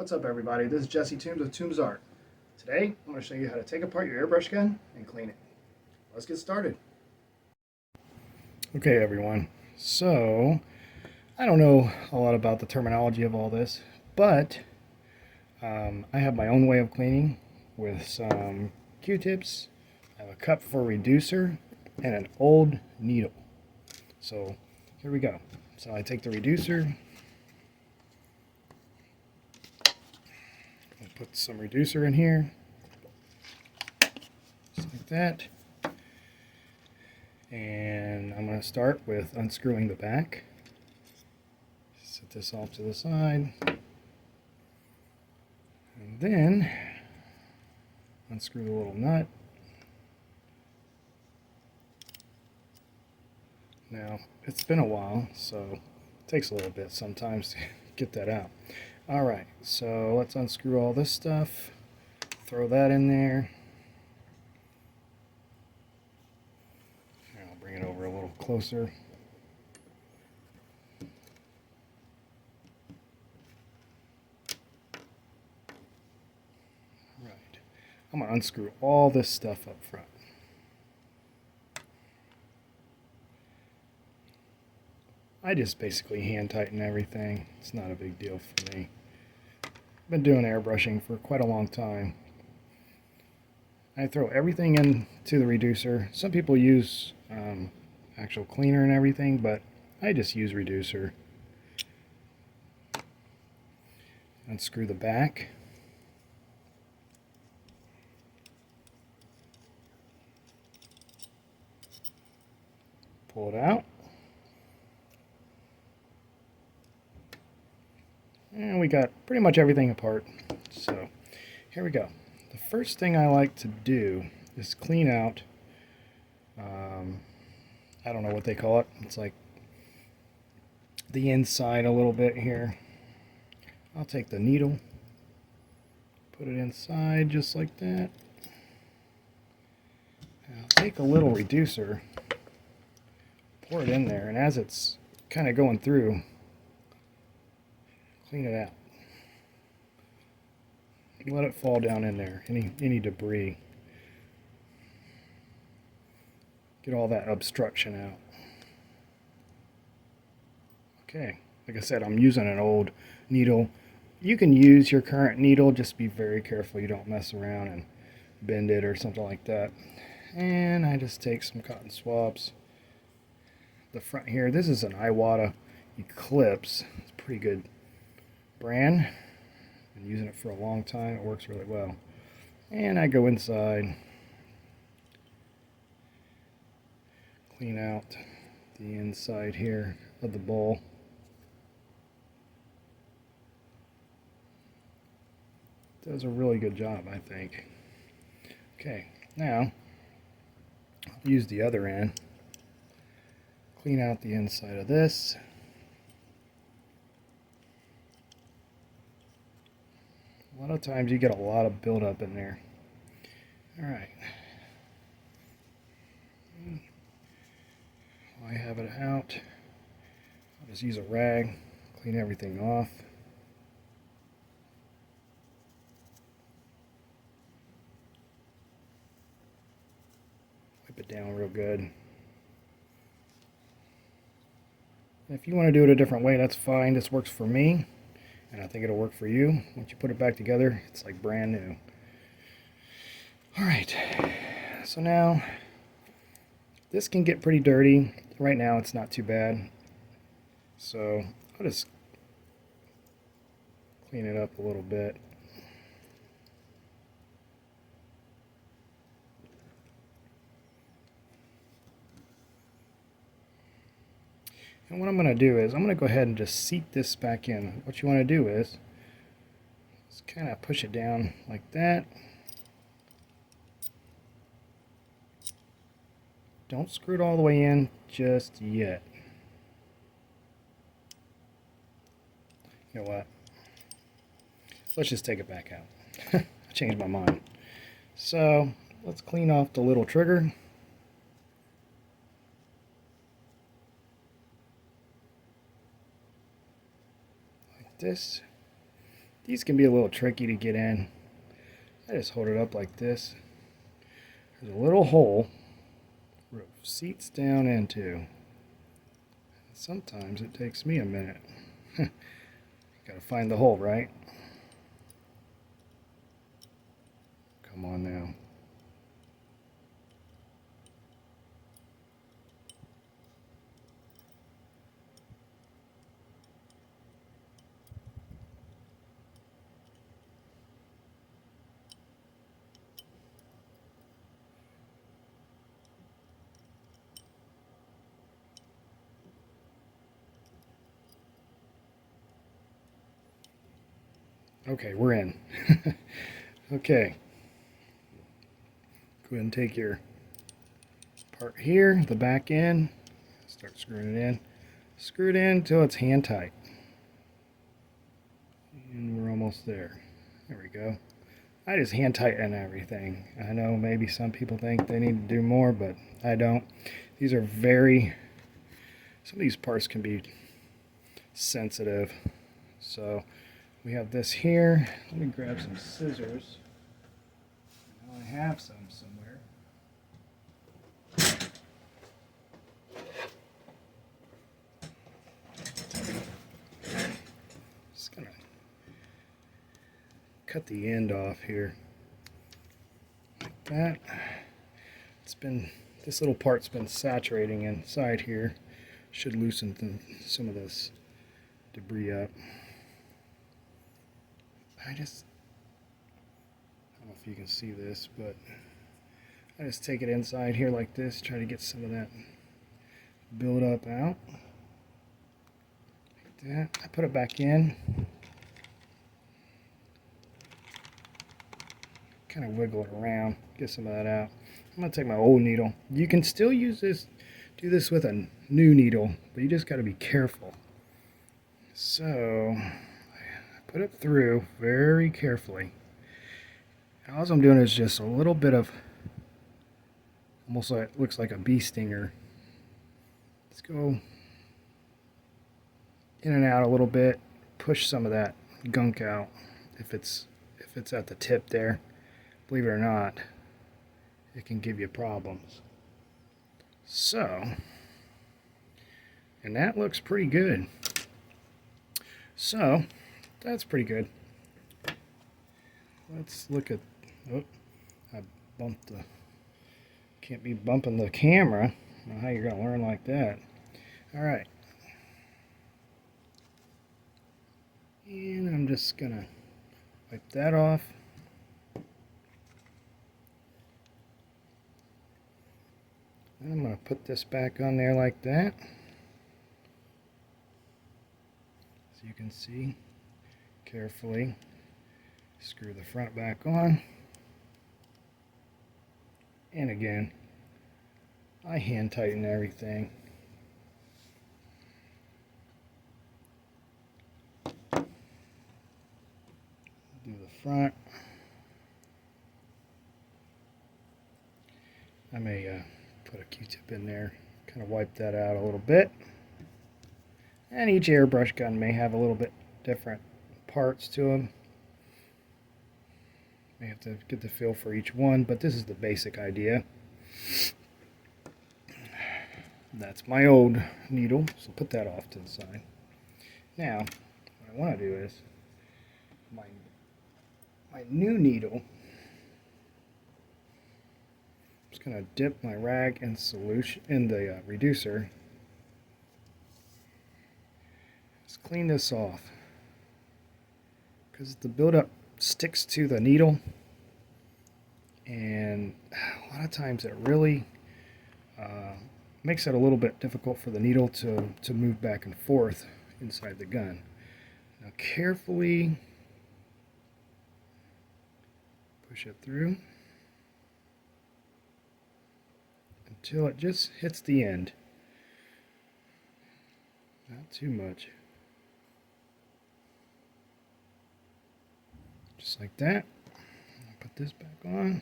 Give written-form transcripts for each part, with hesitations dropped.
What's up everybody, this is Jesse Toombs with ToombsArt. Today I'm going to show you how to take apart your airbrush gun and clean it. Let's get started. Okay everyone, so I don't know a lot about the terminology of all this, but I have my own way of cleaning with some Q-tips. I have a cup for reducer and an old needle. So here we go. So I take the reducer, put some reducer in here, just like that. And I'm going to start with unscrewing the back. Set this off to the side. And then unscrew the little nut. Now, it's been a while, so it takes a little bit sometimes to get that out. Alright, so let's unscrew all this stuff, throw that in there. I'll bring it over a little closer. Right, I'm going to unscrew all this stuff up front. I just basically hand tighten everything. It's not a big deal for me. I've been doing airbrushing for quite a long time. I throw everything into the reducer. Some people use actual cleaner and everything, but I just use reducer. Unscrew the back. Pull it out. And we got pretty much everything apart. So here we go. The first thing I like to do is clean out, I don't know what they call it. It's like the inside a little bit here. I'll take the needle, put it inside just like that. I'll take a little reducer, pour it in there, and as it's kind of going through, clean it out. Let it fall down in there, any debris. Get all that obstruction out. Okay, like I said, I'm using an old needle. You can use your current needle, just be very careful you don't mess around and bend it or something like that. And I just take some cotton swabs. The front here, this is an Iwata Eclipse. It's a pretty good brand. Been using it for a long time. It works really well. And I go inside, clean out the inside here of the bowl. Does a really good job, I think. Okay, now I'll use the other end. Clean out the inside of this. A lot of times you get a lot of buildup in there. Alright. While I have it out, I'll just use a rag, clean everything off. Wipe it down real good. If you want to do it a different way, that's fine. This works for me. And I think it'll work for you. Once you put it back together, it's like brand new. Alright, so now this can get pretty dirty. Right now it's not too bad. So I'll just clean it up a little bit. And what I'm going to do is I'm going to go ahead and just seat this back in. What you want to do is just kind of push it down like that. Don't screw it all the way in just yet. You know what? Let's just take it back out. I changed my mind. So let's clean off the little trigger. Like this. These can be a little tricky to get in. I just hold it up like this. There's a little hole where it seats down into. Sometimes it takes me a minute. Gotta find the hole, right? Come on now. Okay, we're in. Okay. Go ahead and take your part here, the back end, start screwing it in. Screw it in until it's hand tight. And we're almost there. There we go. I just hand tighten everything. I know maybe some people think they need to do more, but I don't. These are some of these parts can be sensitive. So we have this here. Let me grab some scissors. I know I have some somewhere. Just gonna cut the end off here like that. This little part's been saturating inside here. Should loosen some of this debris up. I don't know if you can see this, but I just take it inside here like this, try to get some of that build up out. Like that. I put it back in. Kind of wiggle it around, get some of that out. I'm going to take my old needle. You can still do this with a new needle, but you just got to be careful. So I put it through very carefully. All I'm doing is just a little bit of, almost like, looks like a bee stinger. Let's go in and out a little bit, push some of that gunk out if it's at the tip there. Believe it or not, it can give you problems. So, and that looks pretty good. So, that's pretty good. Let's look at, oh, I bumped the, can't be bumping the camera. I don't know how you're going to learn like that. All right. And I'm just going to wipe that off. And I'm going to put this back on there like that. So you can see, carefully screw the front back on. And again, I hand tighten everything. Do the front. I may put a Q-tip in there, kind of wipe that out a little bit. And each airbrush gun may have a little bit different parts to them. May have to get the feel for each one, but this is the basic idea. That's my old needle, so put that off to the side. Now, what I want to do is my new needle. I'm just going to dip my rag in solution in the reducer. Let's clean this off because the buildup sticks to the needle, and a lot of times it really makes it a little bit difficult for the needle to move back and forth inside the gun. Now carefully push it through until it just hits the end. Not too much. Just like that. I'll put this back on.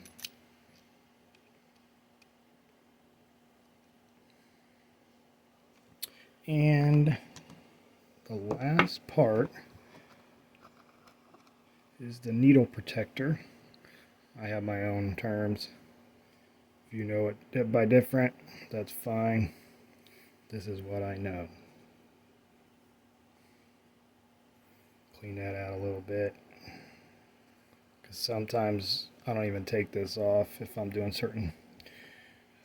And the last part is the needle protector. I have my own terms. If you know it by different, that's fine. This is what I know. Clean that out a little bit, because sometimes I don't even take this off if I'm doing certain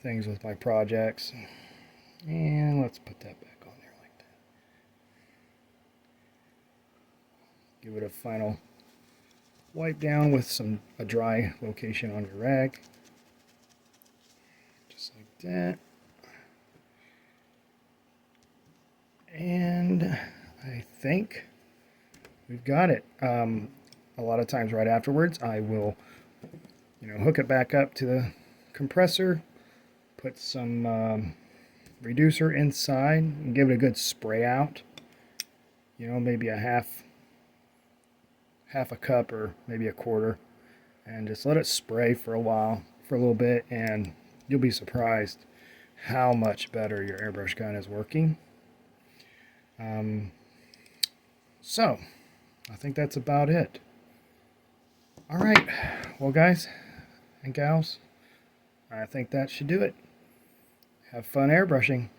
things with my projects. And let's put that back on there like that. Give it a final wipe down with a dry location on your rag, just like that. And I think we've got it. A lot of times right afterwards I will hook it back up to the compressor, put some reducer inside, and give it a good spray out. Maybe a half a cup or maybe a quarter, and just let it spray for a little bit, and you'll be surprised how much better your airbrush gun is working. So I think that's about it. All right, well guys and gals, I think that should do it. Have fun airbrushing.